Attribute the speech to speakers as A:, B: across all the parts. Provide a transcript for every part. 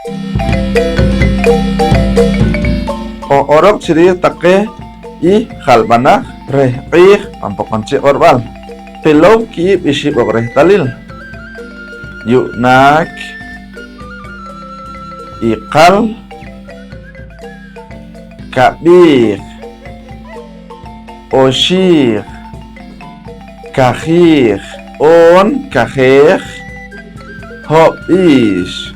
A: O orok ciri take I halbanak reh qih pampokonci orbal pelow ki isi reh talil yunak iqal kabir oshir kahir on kahir hobis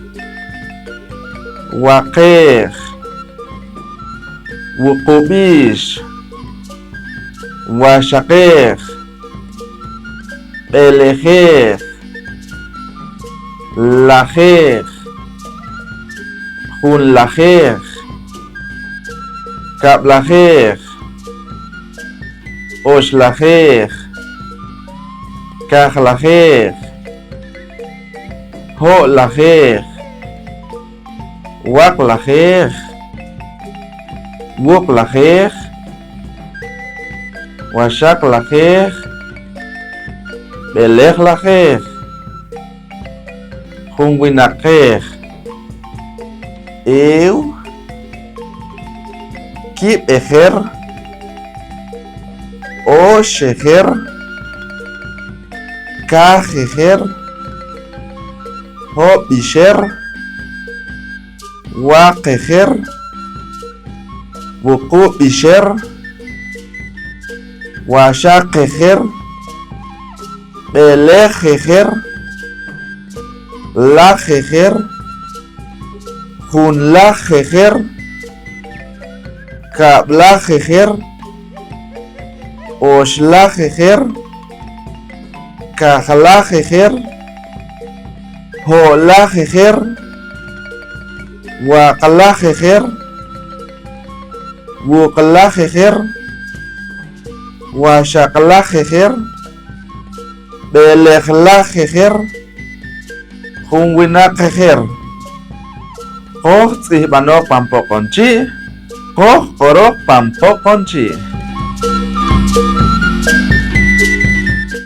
A: wakir wukubis wasyakir belekir lakir hunlakir kablakir oslakir kahlakir holakir waklakir wuklakir wasyaklakir beleklakir hungwinakir eu kip eher o sheher kaheher ho bisher wakeher wuku bisher wasyakeher belekeher lakeher hunlakeher kablakeher oslakeher kahlakeher holakeher waklakeher wuklakeher wasyaklakeher beleklakeher hungwinakeher koh tsih banok pampokonci koh orok pampokonci.